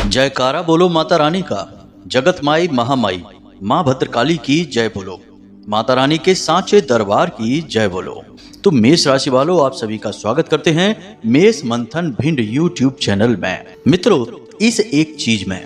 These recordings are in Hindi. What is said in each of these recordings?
जयकारा बोलो माता रानी का। जगत माई महामाई माँ भद्रकाली की जय बोलो। माता रानी के सांचे दरबार की जय बोलो। तो मेष राशि वालों, आप सभी का स्वागत करते हैं मेष मंथन भिंड यूट्यूब चैनल में। मित्रों, इस एक चीज में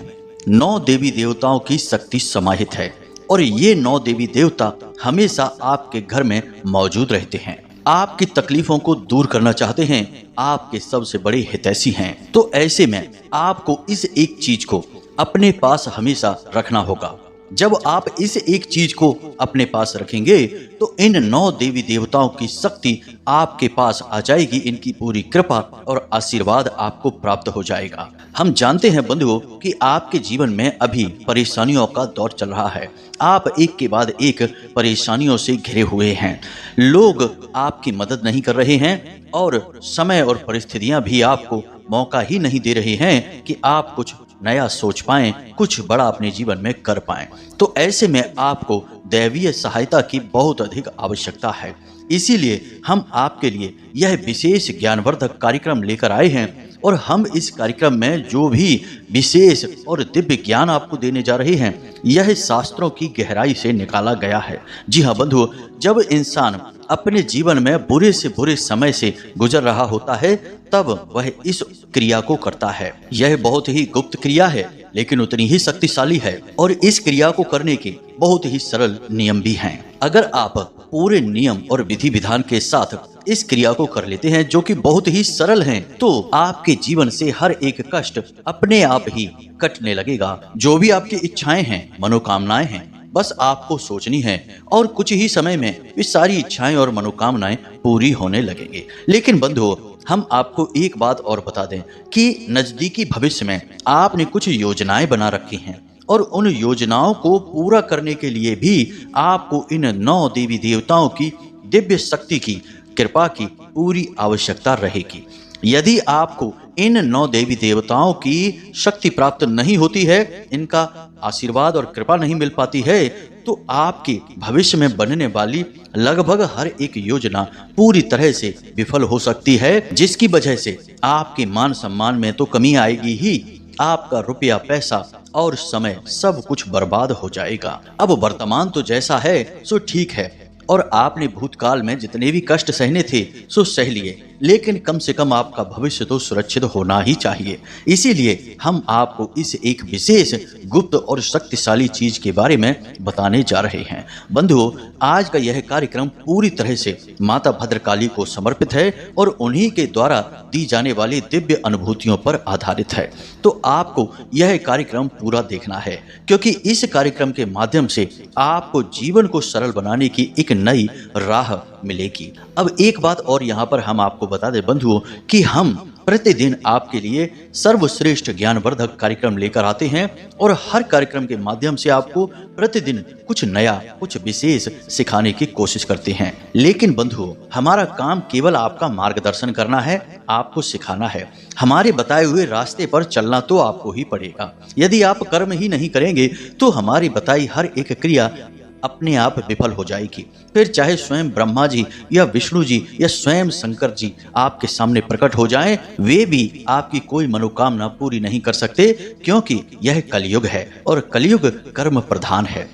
9 देवी देवताओं की शक्ति समाहित है और ये 9 देवी देवता हमेशा आपके घर में मौजूद रहते हैं। आपकी तकलीफों को दूर करना चाहते हैं, आपके सबसे बड़े हितैषी हैं। तो ऐसे में आपको इस एक चीज को अपने पास हमेशा रखना होगा। जब आप इस एक चीज को अपने पास रखेंगे तो इन 9 देवी देवताओं की शक्ति आपके पास आ जाएगी। इनकी पूरी कृपा और आशीर्वाद आपको प्राप्त हो जाएगा। हम जानते हैं बंधुओं कि आपके जीवन में अभी परेशानियों का दौर चल रहा है। आप एक के बाद एक परेशानियों से घिरे हुए हैं। लोग आपकी मदद नहीं कर रहे हैं और समय और परिस्थितियां भी आपको मौका ही नहीं दे रहे हैं कि आप कुछ नया सोच पाएं, कुछ बड़ा अपने जीवन में कर पाएं। तो ऐसे में आपको दैवीय सहायता की बहुत अधिक आवश्यकता है। इसीलिए हम आपके लिए यह विशेष ज्ञानवर्धक कार्यक्रम लेकर आए हैं और हम इस कार्यक्रम में जो भी विशेष और दिव्य ज्ञान आपको देने जा रहे हैं, यह शास्त्रों की गहराई से निकाला गया है। जी हाँ बंधुओं, जब इंसान अपने जीवन में बुरे से बुरे समय से गुजर रहा होता है तब वह इस क्रिया को करता है। यह बहुत ही गुप्त क्रिया है लेकिन उतनी ही शक्तिशाली है और इस क्रिया को करने के बहुत ही सरल नियम भी हैं। अगर आप पूरे नियम और विधि विधान के साथ इस क्रिया को कर लेते हैं जो कि बहुत ही सरल हैं, तो आपके जीवन से हर एक कष्ट अपने आप ही कटने लगेगा। जो भी आपकी इच्छाएं हैं, मनोकामनाएं हैं, बस आपको सोचनी है और कुछ ही समय में ये सारी इच्छाएं और मनोकामनाएं पूरी होने लगेंगे। लेकिन बंधुओं, हम आपको एक बात और बता दें कि नजदीकी भविष्य में आपने कुछ योजनाएं बना रखी हैं और उन योजनाओं को पूरा करने के लिए भी आपको इन 9 देवी देवताओं की दिव्य शक्ति की कृपा की पूरी आवश्यकता रहेगी। यदि आपको इन 9 देवी देवताओं की शक्ति प्राप्त नहीं होती है, इनका आशीर्वाद और कृपा नहीं मिल पाती है, तो आपके भविष्य में बनने वाली लगभग हर एक योजना पूरी तरह से विफल हो सकती है, जिसकी वजह से आपके मान सम्मान में तो कमी आएगी ही, आपका रुपया, पैसा और समय सब कुछ बर्बाद हो जाएगा। अब वर्तमान तो जैसा है सो ठीक है और आपने भूतकाल में जितने भी कष्ट सहने थे सो सह लिए, लेकिन कम से कम आपका भविष्य तो सुरक्षित होना ही चाहिए। इसीलिए हम आपको इस एक विशेष गुप्त और शक्तिशाली चीज के बारे में बताने जा रहे हैं। बंधुओं, आज का यह कार्यक्रम पूरी तरह से माता भद्रकाली को समर्पित है और उन्हीं के द्वारा दी जाने वाली दिव्य अनुभूतियों पर आधारित है। तो आपको यह कार्यक्रम पूरा देखना है क्योंकि इस कार्यक्रम के माध्यम से आपको जीवन को सरल बनाने की एक नई राह मिलेगी। अब एक बात और यहाँ पर हम आपको बता दें बंधुओं कि हम प्रतिदिन आपके लिए सर्वश्रेष्ठ ज्ञानवर्धक कार्यक्रम लेकर आते हैं और हर कार्यक्रम के माध्यम से आपको प्रतिदिन कुछ नया, कुछ विशेष सिखाने की कोशिश करते हैं। लेकिन बंधुओं, हमारा काम केवल आपका मार्गदर्शन करना है, आपको सिखाना है। हमारे बताए हुए रास्ते पर चलना तो आपको ही पड़ेगा। यदि आप कर्म ही नहीं करेंगे तो हमारी बताई हर एक क्रिया अपने आप विफल हो जाएगी। फिर चाहे स्वयं ब्रह्मा जी या विष्णु जी या स्वयं शंकर जी आपके सामने प्रकट हो जाएं, वे भी आपकी कोई मनोकामना पूरी नहीं कर सकते क्योंकि यह कलयुग है और कलयुग कर्म प्रधान है।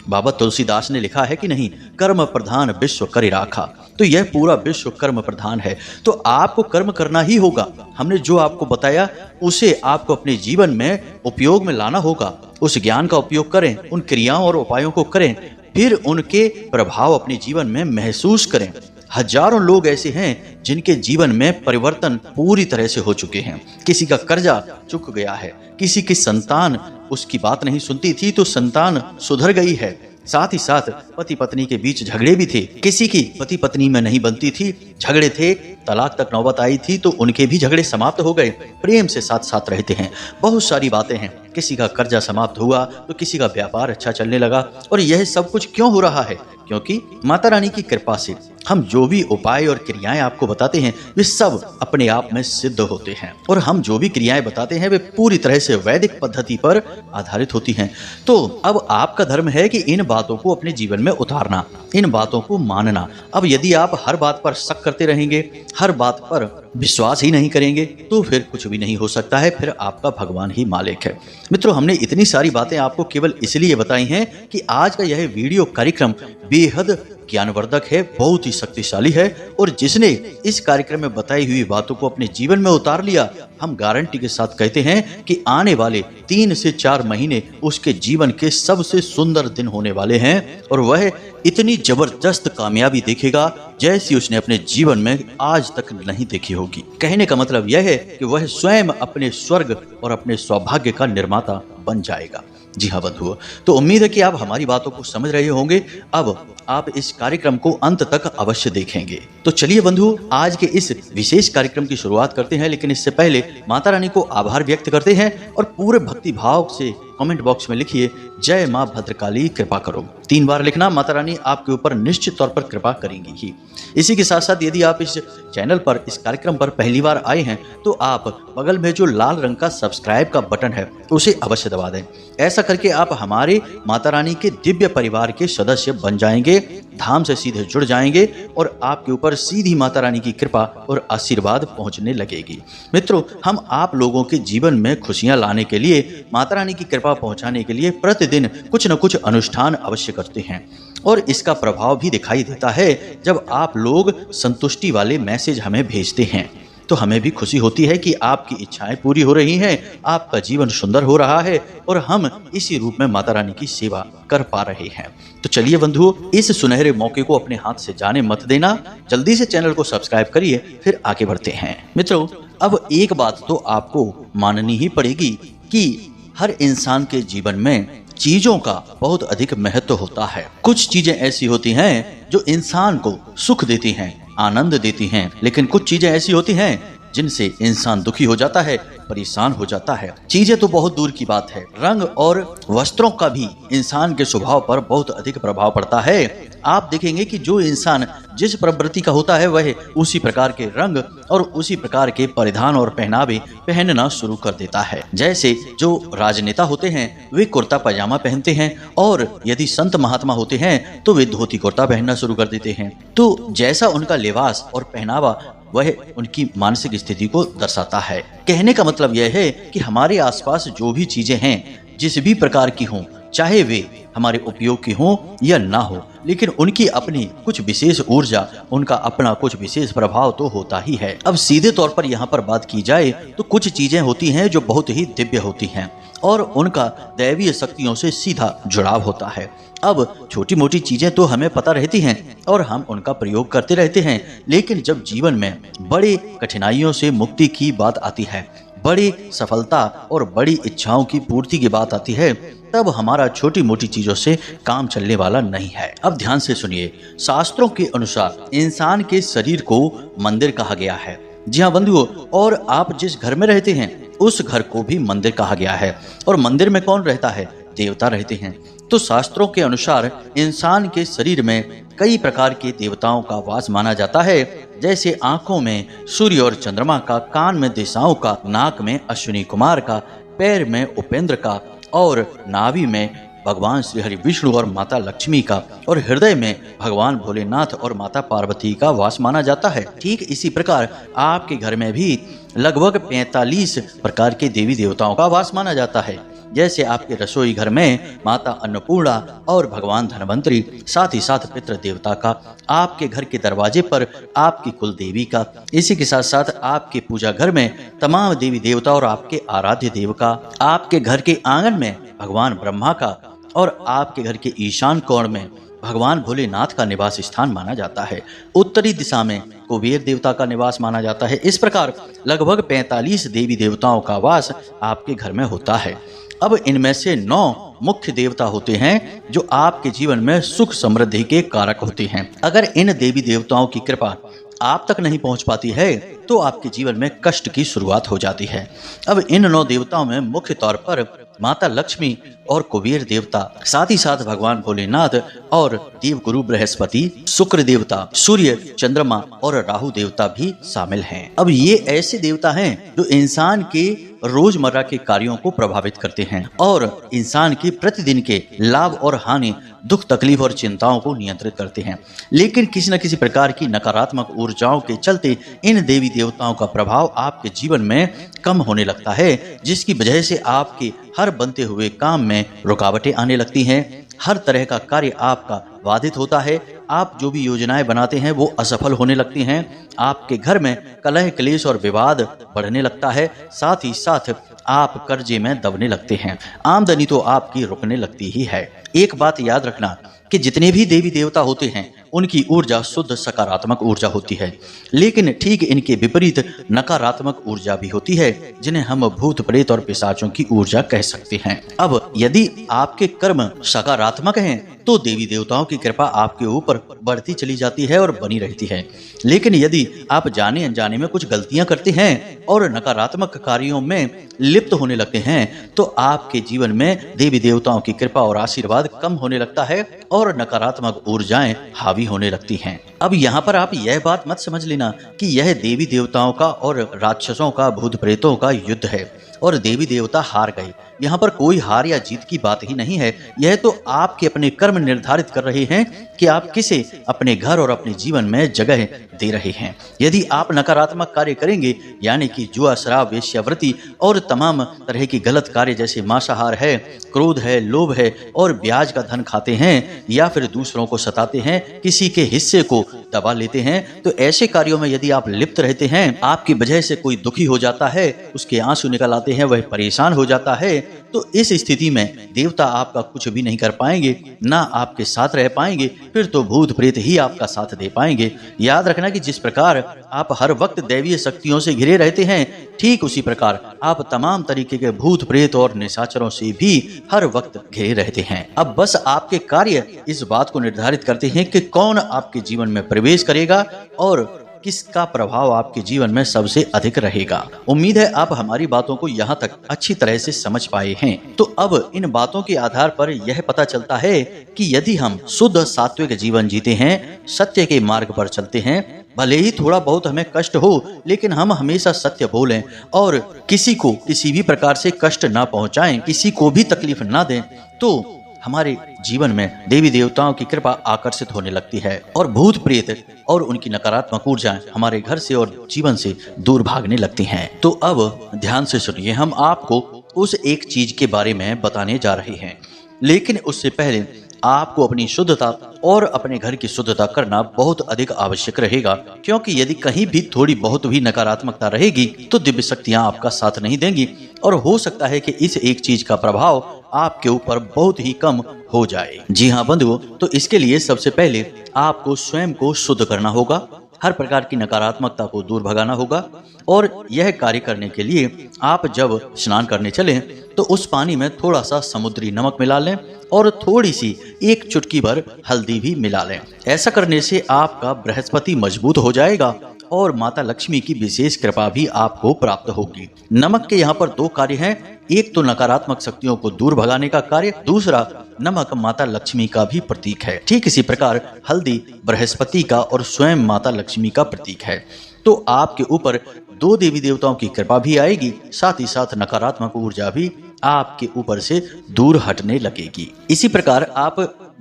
बाबा तुलसीदास ने लिखा है कि नहीं, कर्म प्रधान विश्व करि राखा। तो यह पूरा विश्व कर्म प्रधान है, तो आपको कर्म करना ही होगा। हमने जो आपको बताया उसे आपको अपने जीवन में उपयोग में लाना होगा। उस ज्ञान का उपयोग करें, उन क्रियाओं और उपायों को करें, फिर उनके प्रभाव अपने जीवन में महसूस करें। हजारों लोग ऐसे हैं जिनके जीवन में परिवर्तन पूरी तरह से हो चुके हैं। किसी का कर्जा चुक गया है, किसी की संतान उसकी बात नहीं सुनती थी तो संतान सुधर गई है। साथ ही साथ पति पत्नी के बीच झगड़े भी थे, किसी की पति पत्नी में नहीं बनती थी, झगड़े थे, तलाक तक नौबत आई थी तो उनके भी झगड़े समाप्त हो गए, प्रेम से साथ साथ रहते हैं। बहुत सारी बातें हैं। किसी का कर्जा समाप्त हुआ तो किसी का व्यापार अच्छा चलने लगा। और यह सब कुछ क्यों हो रहा है? क्योंकि माता रानी की कृपा से हम जो भी उपाय और क्रियाएं आपको बताते हैं वे सब अपने आप में सिद्ध होते हैं और हम जो भी क्रियाएं बताते हैं वे पूरी तरह से वैदिक पद्धति पर आधारित होती हैं। तो अब आपका धर्म है कि इन बातों को अपने जीवन में उतारना, इन बातों को मानना। अब यदि आप हर बात पर शक करते रहेंगे, हर बात पर विश्वास ही नहीं करेंगे तो फिर कुछ भी नहीं हो सकता है, फिर आपका भगवान ही मालिक है। मित्रों, हमने इतनी सारी बातें आपको केवल इसलिए बताई हैं कि आज का यह वीडियो कार्यक्रम बेहद ज्ञानवर्धक है, बहुत ही शक्तिशाली है, और जिसने इस कार्यक्रम में बताई हुई बातों को अपने जीवन में उतार लिया, हम गारंटी के साथ कहते हैं कि आने वाले 3 से 4 महीने उसके जीवन के सबसे सुंदर दिन होने वाले हैं, और वह इतनी जबरदस्त कामयाबी देखेगा जैसी उसने अपने जीवन में आज तक नहीं देखी होगी। कहने का मतलब यह है कि वह स्वयं अपने स्वर्ग और अपने सौभाग्य का निर्माता बन जाएगा। जी हाँ बंधुओं, तो उम्मीद है कि आप हमारी बातों को समझ रहे होंगे। अब आप इस कार्यक्रम को अंत तक अवश्य देखेंगे। तो चलिए बंधु, आज के इस विशेष कार्यक्रम की शुरुआत करते हैं, लेकिन इससे पहले माता रानी को आभार व्यक्त करते हैं और पूरे भक्ति भाव से कमेंट बॉक्स में लिखिए, जय माँ भद्रकाली कृपा करो। 3 बार लिखना, माता रानी आपके ऊपर निश्चित तौर पर कृपा करेंगी ही। इसी के साथ साथ यदि आप इस चैनल पर, इस कार्यक्रम पर पहली बार आए हैं तो आप बगल में जो लाल रंग का सब्सक्राइब का बटन है उसे अवश्य दबा दें। ऐसा करके आप हमारे माता रानी के दिव्य परिवार के सदस्य बन जाएंगे, धाम से सीधे जुड़ जाएंगे और आपके ऊपर सीधी माता रानी की कृपा और आशीर्वाद पहुंचने लगेगी। मित्रों, हम आप लोगों के जीवन में खुशियां लाने के लिए, माता रानी की कृपा पहुंचाने के लिए प्रतिदिन कुछ न कुछ अनुष्ठान अवश्य करते हैं, और इसका प्रभाव भी दिखाई देता है जब आप लोग संतुष्टि वाले मैसेज हमें भेजते हैं, तो हमें भी खुशी होती है कि आपकी इच्छाएं पूरी हो रही हैं, आपका जीवन सुंदर हो रहा है और हम इसी रूप में माता रानी की सेवा कर पा रहे हैं। तो चलिए बंधुओं, इस सुनहरे मौके को अपने हाथ से जाने मत देना, जल्दी से चैनल को सब्सक्राइब करिए, फिर आगे बढ़ते हैं। मित्रों, अब एक बात तो आपको माननी ही पड़ेगी कि हर इंसान के जीवन में चीजों का बहुत अधिक महत्व होता है। कुछ चीजें ऐसी होती हैं जो इंसान को सुख देती हैं, आनंद देती हैं, लेकिन कुछ चीजें ऐसी होती हैं जिनसे इंसान दुखी हो जाता है, परेशान हो जाता है। चीजें तो बहुत दूर की बात है, रंग और वस्त्रों का भी इंसान के स्वभाव पर बहुत अधिक प्रभाव पड़ता है। आप देखेंगे कि जो इंसान जिस प्रवृत्ति का होता है वह उसी प्रकार के रंग और उसी प्रकार के परिधान और पहनावे पहनना शुरू कर देता है। जैसे जो राजनेता होते हैं वे कुर्ता पजामा पहनते हैं, और यदि संत महात्मा होते हैं तो वे धोती कुर्ता पहनना शुरू कर देते हैं। तो जैसा उनका लिबास और पहनावा वह उनकी मानसिक स्थिति को दर्शाता है। कहने का मतलब यह है कि हमारे आसपास जो भी चीजें हैं, जिस भी प्रकार की हों, चाहे वे हमारे उपयोग की हों या ना हो, लेकिन उनकी अपनी कुछ विशेष ऊर्जा, उनका अपना कुछ विशेष प्रभाव तो होता ही है। अब सीधे तौर पर यहाँ पर बात की जाए तो कुछ चीजें होती हैं जो बहुत ही दिव्य होती हैं और उनका दैवीय शक्तियों से सीधा जुड़ाव होता है। अब छोटी मोटी चीजें तो हमें पता रहती हैं और हम उनका प्रयोग करते रहते हैं, लेकिन जब जीवन में बड़ी कठिनाइयों से मुक्ति की बात आती है, बड़ी सफलता और बड़ी इच्छाओं की पूर्ति की बात आती है, तब हमारा छोटी मोटी चीजों से काम चलने वाला नहीं है। अब ध्यान से सुनिए, शास्त्रों के अनुसार इंसान के शरीर को मंदिर कहा गया है। जी हाँ बंधुओं, और आप जिस घर में रहते हैं उस घर को भी मंदिर कहा गया है, और मंदिर में कौन रहता है? देवता रहते हैं। तो शास्त्रों के अनुसार इंसान के शरीर में कई प्रकार के देवताओं का वास माना जाता है, जैसे आंखों में सूर्य और चंद्रमा का, कान में दिशाओं का, नाक में अश्विनी कुमार का, पैर में उपेंद्र का, और नाभि में भगवान श्री हरि विष्णु और माता लक्ष्मी का, और हृदय में भगवान भोलेनाथ और माता पार्वती का वास माना जाता है। ठीक इसी प्रकार आपके घर में भी लगभग 45 प्रकार के देवी देवताओं का वास माना जाता है। जैसे आपके रसोई घर में माता अन्नपूर्णा और भगवान धनवंतरी, साथ ही साथ पितृ देवता का, आपके घर के दरवाजे पर आपकी कुल देवी का, इसी के साथ साथ आपके पूजा घर में तमाम देवी देवता और आपके आराध्य देव का, आपके घर के आंगन में भगवान ब्रह्मा का, और आपके घर के ईशान कोण में भगवान भोलेनाथ का निवास स्थान माना जाता है। उत्तरी दिशा में कुबेर देवता का निवास माना जाता है। इस प्रकार लगभग 45 देवी देवताओं का वास आपके घर में होता है। अब इनमें से 9 मुख्य देवता होते हैं जो आपके जीवन में सुख समृद्धि के कारक होते हैं। अगर इन देवी देवताओं की कृपा आप तक नहीं पहुंच पाती है तो आपके जीवन में कष्ट की शुरुआत हो जाती है। अब इन 9 देवताओं में मुख्य तौर पर माता लक्ष्मी और कुबेर देवता, साथ ही साथ भगवान भोलेनाथ और देवगुरु बृहस्पति, शुक्र देवता, सूर्य, चंद्रमा और राहु देवता भी शामिल हैं। अब ये ऐसे देवता हैं जो इंसान के रोजमर्रा के कार्यों को प्रभावित करते हैं और इंसान के प्रतिदिन के लाभ और हानि, दुख, तकलीफ और चिंताओं को नियंत्रित करते हैं। लेकिन किसी न किसी प्रकार की नकारात्मक ऊर्जाओं के चलते इन देवी देवताओं का प्रभाव आपके जीवन में कम होने लगता है, जिसकी वजह से आपके हर बनते हुए काम में रुकावटें आने लगती हैं। हर तरह का कार्य आपका बाधित होता है। आप जो भी योजनाएं बनाते हैं वो असफल होने लगती हैं। आपके घर में कलह, क्लेश और विवाद बढ़ने लगता है। साथ ही साथ आप कर्जे में दबने लगते हैं। आमदनी तो आपकी रुकने लगती ही है। एक बात याद रखना कि जितने भी देवी देवता होते हैं उनकी ऊर्जा शुद्ध सकारात्मक ऊर्जा होती है, लेकिन ठीक इनके विपरीत नकारात्मक ऊर्जा भी होती है, जिन्हें हम भूत प्रेत और पिशाचों की ऊर्जा कह सकते हैं। अब यदि आपके कर्म सकारात्मक हैं तो देवी देवताओं की कृपा आपके ऊपर बढ़ती चली जाती है और बनी रहती है। लेकिन यदि आप जाने अनजाने में कुछ गलतियां करते हैं और नकारात्मक कार्यों में लिप्त होने लगते हैं तो आपके जीवन में देवी देवताओं की कृपा और आशीर्वाद कम होने लगता है और नकारात्मक ऊर्जाएं हावी होने लगती हैं। अब यहाँ पर आप यह बात मत समझ लेना कि यह देवी देवताओं का और राक्षसों का, भूत प्रेतों का युद्ध है और देवी देवता हार गए। यहाँ पर कोई हार या जीत की बात ही नहीं है। यह तो आपके अपने कर्म निर्धारित कर रहे हैं कि आप किसे अपने घर और अपने जीवन में जगह दे रहे हैं। यदि आप नकारात्मक कार्य करेंगे, यानी कि जुआ, शराब, वेश्यावृत्ति और तमाम तरह की गलत कार्य जैसे मांसाहार है, क्रोध है, लोभ है और ब्याज का धन खाते हैं या फिर दूसरों को सताते हैं, किसी के हिस्से को दबा लेते हैं, तो ऐसे कार्यों में यदि आप लिप्त रहते हैं, आपकी वजह से कोई दुखी हो जाता है, उसके आंसू निकल आते हैं, वह परेशान हो जाता है, तो इस स्थिति में देवता आपका कुछ भी नहीं कर पाएंगे, ना आपके साथ रह पाएंगे, फिर तो भूत प्रेत ही आपका साथ दे पाएंगे। याद रखना कि जिस प्रकार आप हर वक्त दैवीय शक्तियों से घिरे रहते हैं, ठीक उसी प्रकार आप तमाम तरीके के भूत प्रेत और निशाचरों से भी हर वक्त घिरे रहते हैं। अब बस आपके कार्य इस बात को निर्धारित करते हैं कि कौन आपके जीवन में प्रवेश करेगा और किसका प्रभाव आपके जीवन में सबसे अधिक रहेगा। उम्मीद है आप हमारी बातों को यहाँ तक अच्छी तरह से समझ पाए हैं। तो अब इन बातों के आधार पर यह पता चलता है कि यदि हम शुद्ध सात्विक जीवन जीते हैं, सत्य के मार्ग पर चलते हैं, भले ही थोड़ा बहुत हमें कष्ट हो, लेकिन हम हमेशा सत्य बोलें और किसी को किसी भी प्रकार से कष्ट ना पहुंचाएं, किसी को भी तकलीफ ना दें, तो हमारे जीवन में देवी देवताओं की कृपा आकर्षित होने लगती है और भूत प्रेत और उनकी नकारात्मक ऊर्जाएं हमारे घर से और जीवन से दूर भागने लगती हैं। तो अब ध्यान से सुनिए, हम आपको उस एक चीज के बारे में बताने जा रहे हैं, लेकिन उससे पहले आपको अपनी शुद्धता और अपने घर की शुद्धता करना बहुत अधिक आवश्यक रहेगा, क्योंकि यदि कहीं भी थोड़ी बहुत भी नकारात्मकता रहेगी तो दिव्य शक्तियां आपका साथ नहीं देंगी और हो सकता है कि इस एक चीज का प्रभाव आपके ऊपर बहुत ही कम हो जाए। जी हाँ बंधुओं, तो इसके लिए सबसे पहले आपको स्वयं को शुद्ध करना होगा, हर प्रकार की नकारात्मकता को दूर भगाना होगा और यह कार्य करने के लिए आप जब स्नान करने चलें तो उस पानी में थोड़ा सा समुद्री नमक मिला लें और थोड़ी सी एक चुटकी भर हल्दी भी मिला लें। ऐसा करने से आपका बृहस्पति मजबूत हो जाएगा और माता लक्ष्मी की विशेष कृपा भी आपको प्राप्त होगी। नमक के यहाँ पर दो कार्य हैं, एक तो नकारात्मक शक्तियों को दूर भगाने का कार्य, दूसरा नमक माता लक्ष्मी का भी प्रतीक है। ठीक इसी प्रकार हल्दी बृहस्पति का और स्वयं माता लक्ष्मी का प्रतीक है। तो आपके ऊपर दो देवी देवताओं की कृपा भी आएगी, साथ ही साथ नकारात्मक ऊर्जा भी आपके ऊपर से दूर हटने लगेगी। इसी प्रकार आप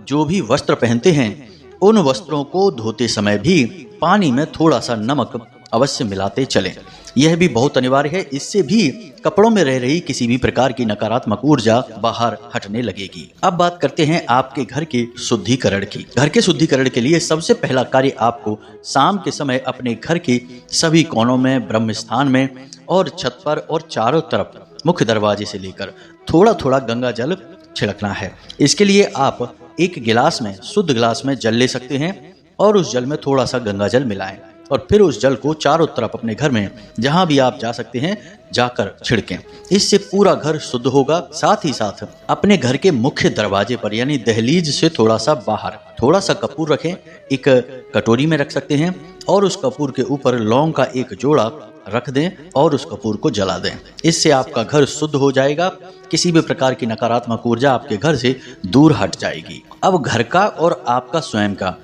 जो भी वस्त्र पहनते हैं, उन वस्त्रों को धोते समय भी पानी में थोड़ा सा नमक अवश्य मिलाते चलें। यह भी बहुत अनिवार्य है, इससे भी कपड़ों में रह रही किसी भी प्रकार की नकारात्मक ऊर्जा बाहर हटने लगेगी। अब बात करते हैं आपके घर के शुद्धिकरण की। घर के शुद्धिकरण के लिए सबसे पहला कार्य आपको शाम के समय अपने घर के सभी कोनों में, ब्रह्म स्थान में और छत पर और चारों तरफ मुख्य दरवाजे से लेकर थोड़ा थोड़ा गंगा जल छिड़कना है। इसके लिए आप एक गिलास में, शुद्ध गिलास में जल ले सकते हैं और उस जल में थोड़ा सा गंगा जल मिलाएं और फिर उस जल को चारों तरफ अपने घर में जहां भी आप जा सकते हैं जाकर छिड़कें। इससे पूरा घर शुद्ध होगा। साथ ही साथ अपने घर के मुख्य दरवाजे पर यानी दहलीज से थोड़ा सा बाहर थोड़ा सा कपूर रखें, एक कटोरी में रख सकते हैं और उस कपूर के ऊपर लौंग का एक जोड़ा रख दें और उस कपूर को जला दें। इससे आपका घर शुद्ध हो जाएगा, किसी भी प्रकार की नकारात्मक ऊर्जा आपके घर से दूर हट जाएगी। अब घर का और आपका स्वयं का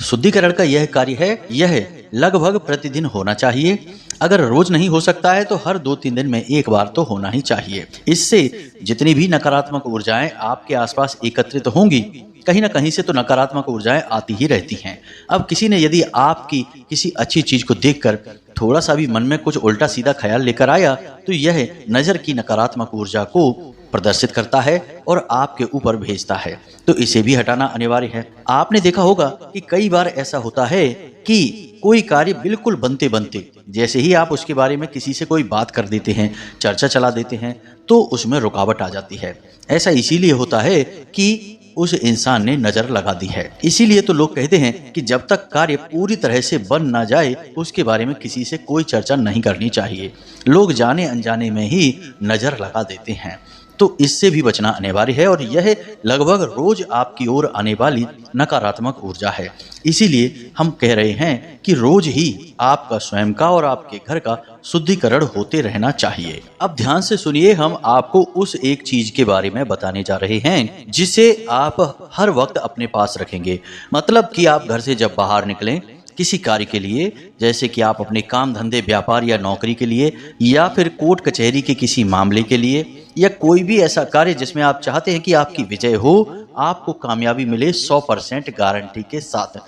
शुद्धिकरण का यह कार्य है, यह लगभग प्रतिदिन होना चाहिए। अगर रोज नहीं हो सकता है तो हर 2-3 दिन में एक बार तो होना ही चाहिए। इससे जितनी भी नकारात्मक ऊर्जाएं आपके आसपास एकत्रित होंगी, कहीं ना कहीं से तो नकारात्मक ऊर्जाएं आती ही रहती हैं। अब किसी ने यदि आपकी किसी अच्छी चीज को देखकर थोड़ा सा भी मन में कुछ उल्टा सीधा ख्याल लेकर आया तो यह नजर की नकारात्मक ऊर्जा को प्रदर्शित करता है और आपके ऊपर भेजता है, तो इसे भी हटाना अनिवार्य है। आपने देखा होगा कि कई बार ऐसा होता है कि कोई कार्य बिल्कुल बनते बनते जैसे ही आप उसके बारे में किसी से कोई बात कर देते हैं, चर्चा चला देते हैं, तो उसमें रुकावट आ जाती है। ऐसा इसीलिए होता है कि उस इंसान ने नजर लगा दी है। इसीलिए तो लोग कहते हैं कि जब तक कार्य पूरी तरह से बन ना जाए उसके बारे में किसी से कोई चर्चा नहीं करनी चाहिए। लोग जाने अनजाने में ही नजर लगा देते हैं, तो इससे भी बचना अनिवार्य है और यह लगभग रोज आपकी ओर आने वाली नकारात्मक ऊर्जा है। इसीलिए हम कह रहे हैं कि रोज ही आपका स्वयं का और आपके घर का शुद्धिकरण होते रहना चाहिए। अब ध्यान से सुनिए, हम आपको उस एक चीज के बारे में बताने जा रहे हैं जिसे आप हर वक्त अपने पास रखेंगे। मतलब कि आप घर से जब बाहर निकलें किसी कार्य के लिए, जैसे कि आप अपने काम धंधे व्यापार या नौकरी के लिए, या फिर कोर्ट कचहरी के किसी मामले के लिए, या कोई भी ऐसा कार्य जिसमें आप चाहते हैं कि आपकी विजय हो, आपको कामयाबी मिले 100% गारंटी के साथ,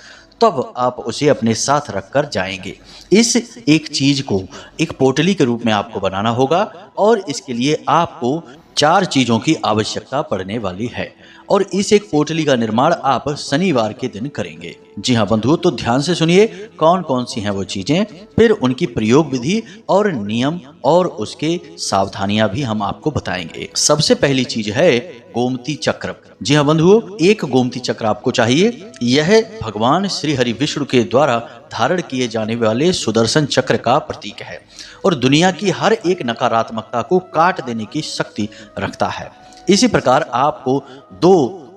तब आप उसे अपने साथ रखकर जाएंगे। इस एक चीज को एक पोटली के रूप में आपको बनाना होगा और इसके लिए आपको 4 चीजों की आवश्यकता पड़ने वाली है और इस एक पोटली का निर्माण आप शनिवार के दिन करेंगे। जी हाँ बंधुओं, तो ध्यान से सुनिए कौन कौन सी हैं वो चीजें, फिर उनकी प्रयोग विधि और नियम और उसके सावधानियां भी हम आपको बताएंगे। सबसे पहली चीज है गोमती चक्र। जी हाँ बंधुओं, एक गोमती चक्र आपको चाहिए। यह भगवान श्री हरि विष्णु के द्वारा धारण किए जाने वाले सुदर्शन चक्र का प्रतीक है और दुनिया की हर एक नकारात्मकता को काट देने की शक्ति रखता है। इसी प्रकार आपको 2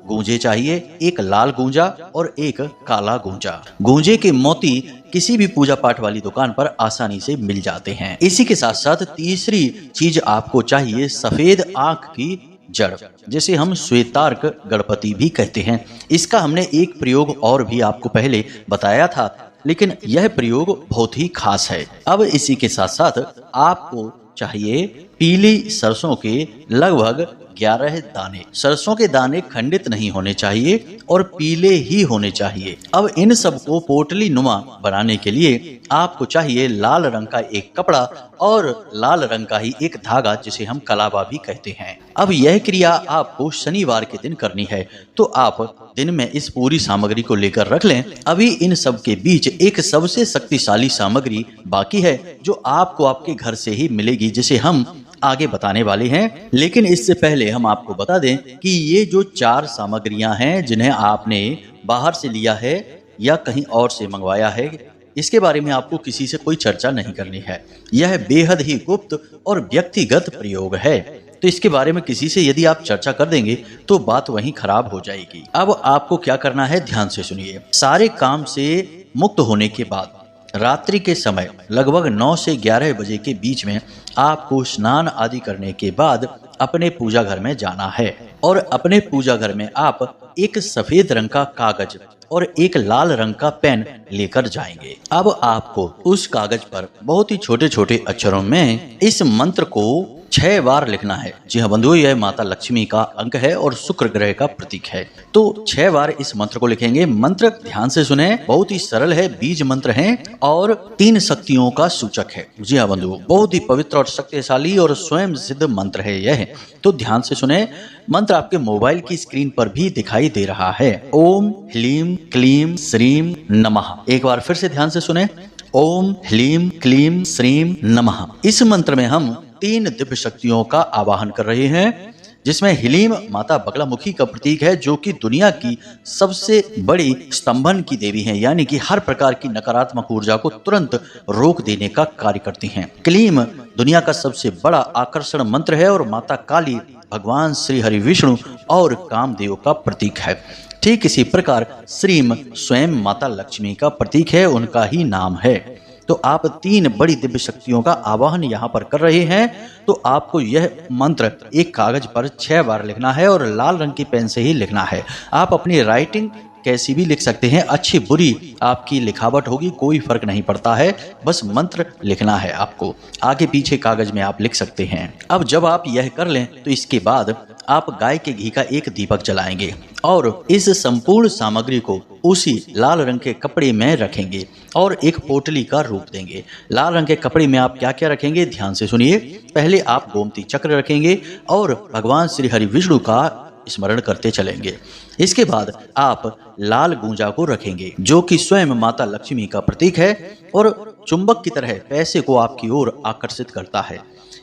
गूंजे चाहिए, एक लाल गूंजा और एक काला गूंजा। गूंजे के मोती किसी भी पूजा पाठ वाली दुकान पर आसानी से मिल जाते हैं। इसी के साथ साथ तीसरी चीज आपको चाहिए सफेद आंख की जड़, जिसे हम श्वेतार्क गणपति भी कहते हैं। इसका हमने एक प्रयोग और भी आपको पहले बताया था, लेकिन यह प्रयोग बहुत ही खास है। अब इसी के साथ साथ आपको चाहिए पीली सरसों के लगभग 11 दाने। सरसों के दाने खंडित नहीं होने चाहिए और पीले ही होने चाहिए। अब इन सब को पोटली नुमा बनाने के लिए आपको चाहिए लाल रंग का एक कपड़ा और लाल रंग का ही एक धागा, जिसे हम कलावा भी कहते हैं। अब यह क्रिया आपको शनिवार के दिन करनी है, तो आप दिन में इस पूरी सामग्री को लेकर रख लें। अभी इन सब के बीच एक सबसे शक्तिशाली सामग्री बाकी है जो आपको आपके घर से ही मिलेगी, जिसे हम आगे बताने वाले हैं। लेकिन इससे पहले हम आपको बता दें कि ये जो 4 सामग्रियां हैं जिन्हें आपने बाहर से लिया है या कहीं और से मंगवाया है, इसके बारे में आपको किसी से कोई चर्चा नहीं करनी है। यह बेहद ही गुप्त और व्यक्तिगत प्रयोग है, तो इसके बारे में किसी से यदि आप चर्चा कर देंगे तो बात वहीं खराब हो जाएगी। अब आपको क्या करना है, ध्यान से सुनिए। सारे काम से मुक्त होने के बाद रात्रि के समय लगभग 9 से 11 बजे के बीच में आपको स्नान आदि करने के बाद अपने पूजा घर में जाना है और अपने पूजा घर में आप एक सफेद रंग का कागज और एक लाल रंग का पेन लेकर जाएंगे। अब आपको उस कागज पर बहुत ही छोटे छोटे अक्षरों में इस मंत्र को 6 बार लिखना है। जी हाँ बंधुओं, यह माता लक्ष्मी का अंक है और शुक्र ग्रह का प्रतीक है, तो 6 बार इस मंत्र को लिखेंगे। मंत्र ध्यान से सुने, बहुत ही सरल है, बीज मंत्र है और 3 शक्तियों का सूचक है। जी हाँ बंधुओं, बहुत ही पवित्र और शक्तिशाली और स्वयं सिद्ध मंत्र है यह, तो ध्यान से सुने। मंत्र आपके मोबाइल की स्क्रीन पर भी दिखाई दे रहा है। ओम ह्लीम क्लीम श्रीम नमः। एक बार फिर से ध्यान से सुने, ओम ह्लीम क्लीम श्रीम नमः। इस मंत्र में हम 3 दिव्य शक्तियों का आवाहन कर रहे हैं, जिसमें ह्लीम माता बगलामुखी का प्रतीक है, जो कि दुनिया की सबसे बड़ी स्तंभन की देवी हैं, यानी कि हर प्रकार की नकारात्मक ऊर्जा को तुरंत रोक देने का कार्य करती हैं। क्लीम दुनिया का सबसे बड़ा आकर्षण मंत्र है और माता काली भगवान श्री हरि विष्णु और कामदेव का प्रतीक है। ठीक इसी प्रकार श्रीम स्वयं माता लक्ष्मी का प्रतीक है, उनका ही नाम है। तो आप 3 बड़ी दिव्य शक्तियों का आवाहन यहाँ पर कर रहे हैं। तो आपको यह मंत्र एक कागज पर 6 बार लिखना है और लाल रंग की पेन से ही लिखना है। आप अपनी राइटिंग कैसी भी लिख सकते हैं, अच्छी बुरी आपकी लिखावट होगी, कोई फर्क नहीं पड़ता है, बस मंत्र लिखना है आपको। आगे पीछे कागज में आप लिख सकते हैं। अब जब आप यह कर लें तो इसके बाद आप गाय के घी का एक दीपक जलाएंगे और इस संपूर्ण सामग्री को उसी लाल रंग के कपड़े में रखेंगे और एक पोटली का रूप देंगे। लाल रंग के कपड़े में आप क्या क्या रखेंगे, ध्यान से सुनिए। पहले आप गोमती चक्र रखेंगे और भगवान श्री हरि विष्णु का स्मरण करते चलेंगे। इसके बाद आप लाल गूंजा को रखेंगे जो कि स्वयं माता लक्ष्मी का प्रतीक है और चुंबक की तरह पैसे को आपकी ओर आकर्षित करता है।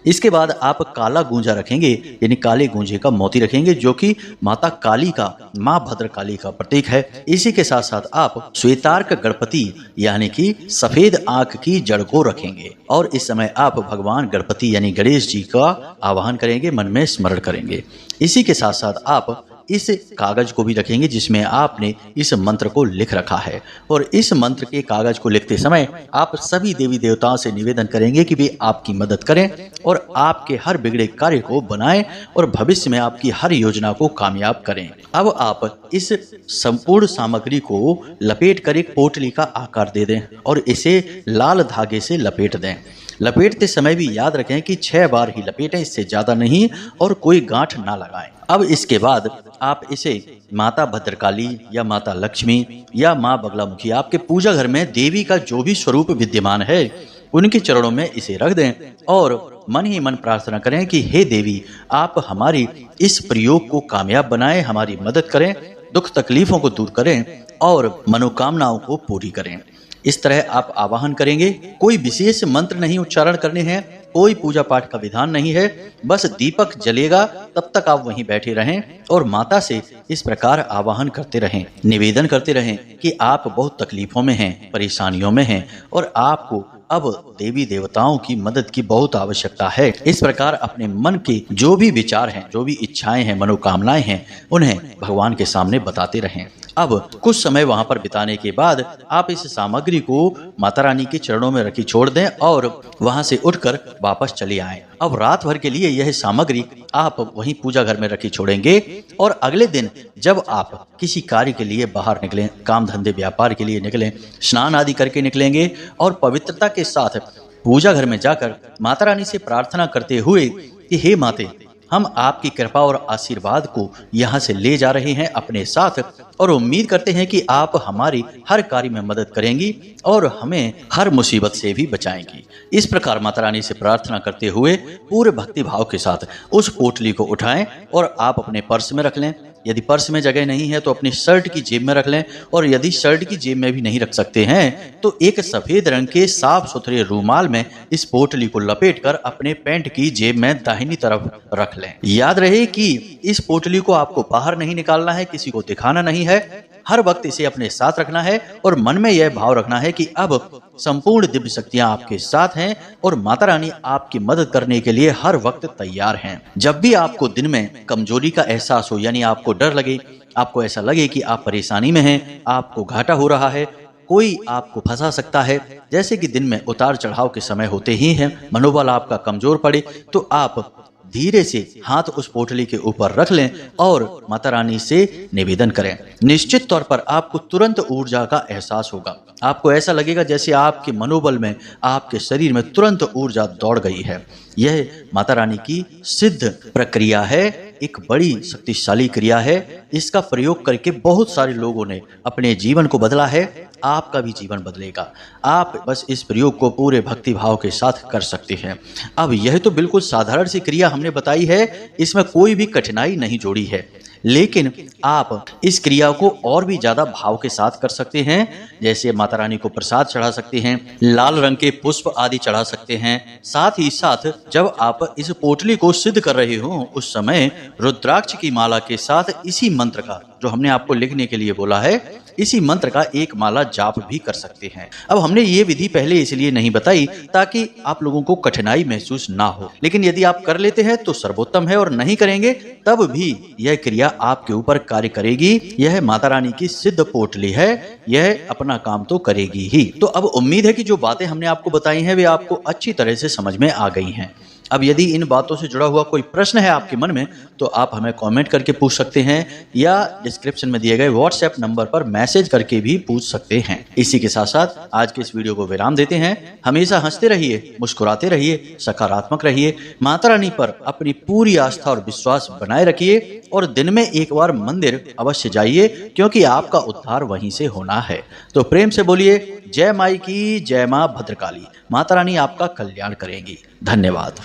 इसके बाद आप काला गूंजा रखेंगे, यानी काले गूंजे का मोती रखेंगे जो कि माता काली का, माँ भद्रकाली का प्रतीक है। इसी के साथ साथ आप श्वेतार्क गणपति यानी कि सफेद आंख की जड़ को रखेंगे और इस समय आप भगवान गणपति यानी गणेश जी का आवाहन करेंगे, मन में स्मरण करेंगे। इसी के साथ साथ आप इस कागज को भी रखेंगे जिसमें आपने इस मंत्र को लिख रखा है और इस मंत्र के कागज को लिखते समय आप सभी देवी देवताओं से निवेदन करेंगे कि वे आपकी मदद करें और आपके हर बिगड़े कार्य को बनाएं और भविष्य में आपकी हर योजना को कामयाब करें। अब आप इस संपूर्ण सामग्री को लपेट कर एक पोटली का आकार दे दें और इसे लाल धागे से लपेट दें। लपेटते समय भी याद रखें कि 6 बार ही लपेटें, इससे ज्यादा नहीं, और कोई गांठ ना लगाएं। अब इसके बाद आप इसे माता भद्रकाली या माता लक्ष्मी या माँ बगलामुखी, आपके पूजा घर में देवी का जो भी स्वरूप विद्यमान है, उनके चरणों में इसे रख दें और मन ही मन प्रार्थना करें कि हे देवी, आप हमारी इस प्रयोग को कामयाब बनाएं, हमारी मदद करें, दुख तकलीफों को दूर करें और मनोकामनाओं को पूरी करें। इस तरह आप आवाहन करेंगे। कोई विशेष मंत्र नहीं उच्चारण करने हैं, कोई पूजा पाठ का विधान नहीं है, बस दीपक जलेगा तब तक आप वहीं बैठे रहें और माता से इस प्रकार आवाहन करते रहें, निवेदन करते रहें कि आप बहुत तकलीफों में हैं, परेशानियों में हैं और आपको अब देवी देवताओं की मदद की बहुत आवश्यकता है। इस प्रकार अपने मन के जो भी विचार हैं, जो भी इच्छाएं हैं, मनोकामनाएं हैं, उन्हें भगवान के सामने बताते रहें। अब कुछ समय वहां पर बिताने के बाद आप इस सामग्री को माता रानी के चरणों में रखी छोड़ दें और वहां से उठकर वापस चले आएं। अब रात भर के लिए यह सामग्री आप वहीं पूजा घर में रखी छोड़ेंगे और अगले दिन जब आप किसी कार्य के लिए बाहर निकलें, काम धंधे व्यापार के लिए निकलें, स्नान आदि करके निकलेंगे और पवित्रता के साथ पूजा घर में जाकर माता रानी से प्रार्थना करते हुए कि हे माते, हम आपकी कृपा और आशीर्वाद को यहाँ से ले जा रहे हैं अपने साथ और उम्मीद करते हैं कि आप हमारी हर कार्य में मदद करेंगी और हमें हर मुसीबत से भी बचाएंगी। इस प्रकार माता रानी से प्रार्थना करते हुए पूरे भक्ति भाव के साथ उस पोटली को उठाएं और आप अपने पर्स में रख लें। यदि पर्स में जगह नहीं है तो अपनी शर्ट की जेब में रख लें और यदि शर्ट की जेब में भी नहीं रख सकते हैं तो एक सफेद रंग के साफ सुथरे रूमाल में इस पोटली को लपेटकर अपने पैंट की जेब में दाहिनी तरफ रख लें। याद रहे कि इस पोटली को आपको बाहर नहीं निकालना है, किसी को दिखाना नहीं है, हर वक्त इसे अपने साथ रखना है और मन में यह भाव रखना है कि अब संपूर्ण दिव्य शक्तियां आपके साथ हैं और माता रानी आपकी मदद करने के लिए हर वक्त तैयार हैं। जब भी आपको दिन में कमजोरी का एहसास हो, यानी आपको डर लगे, आपको ऐसा लगे कि आप परेशानी में हैं, आपको घाटा हो रहा है, कोई आपको फंसा सकता है, जैसे कि दिन में उतार चढ़ाव के समय होते ही हैं, मनोबल आपका कमजोर पड़े, तो आप धीरे से हाथ उस पोटली के ऊपर रख लें और माता रानी से निवेदन करें। निश्चित तौर पर आपको तुरंत ऊर्जा का एहसास होगा। आपको ऐसा लगेगा जैसे आपके मनोबल में, आपके शरीर में तुरंत ऊर्जा दौड़ गई है। यह माता रानी की सिद्ध प्रक्रिया है, एक बड़ी शक्तिशाली क्रिया है। इसका प्रयोग करके बहुत सारे लोगों ने अपने जीवन को बदला है, आपका भी जीवन बदलेगा। आप बस इस प्रयोग को पूरे भक्ति भाव के साथ कर सकते हैं। अब यह तो बिल्कुल साधारण सी क्रिया हमने बताई है, इसमें कोई भी कठिनाई नहीं जोड़ी है, लेकिन आप इस क्रिया को और भी ज्यादा भाव के साथ कर सकते हैं। जैसे माता रानी को प्रसाद चढ़ा सकते हैं, लाल रंग के पुष्प आदि चढ़ा सकते हैं। साथ ही साथ जब आप इस पोटली को सिद्ध कर रहे हो उस समय रुद्राक्ष की माला के साथ इसी मंत्र का जो हमने आपको लिखने के लिए बोला है, इसी मंत्र का एक माला जाप भी कर सकते हैं। अब हमने ये विधि पहले इसलिए नहीं बताई ताकि आप लोगों को कठिनाई महसूस ना हो, लेकिन यदि आप कर लेते हैं तो सर्वोत्तम है और नहीं करेंगे तब भी यह क्रिया आपके ऊपर कार्य करेगी। यह माता रानी की सिद्ध पोटली है, यह अपना काम तो करेगी ही। तो अब उम्मीद है कि जो बातें हमने आपको बताई हैं वे आपको अच्छी तरह से समझ में आ गई हैं। अब यदि इन बातों से जुड़ा हुआ कोई प्रश्न है आपके मन में तो आप हमें कमेंट करके पूछ सकते हैं या डिस्क्रिप्शन में दिए गए व्हाट्सएप नंबर पर मैसेज करके भी पूछ सकते हैं। इसी के साथ साथ आज के इस वीडियो को विराम देते हैं। हमेशा हंसते रहिए, मुस्कुराते रहिए, सकारात्मक रहिए, माता रानी पर अपनी पूरी आस्था और विश्वास बनाए रखिए और दिन में एक बार मंदिर अवश्य जाइए, क्योंकि आपका उद्धार वहीं से होना है। तो प्रेम से बोलिए जय माई की जय, मां भद्रकाली। माता रानी आपका कल्याण करेंगी। धन्यवाद।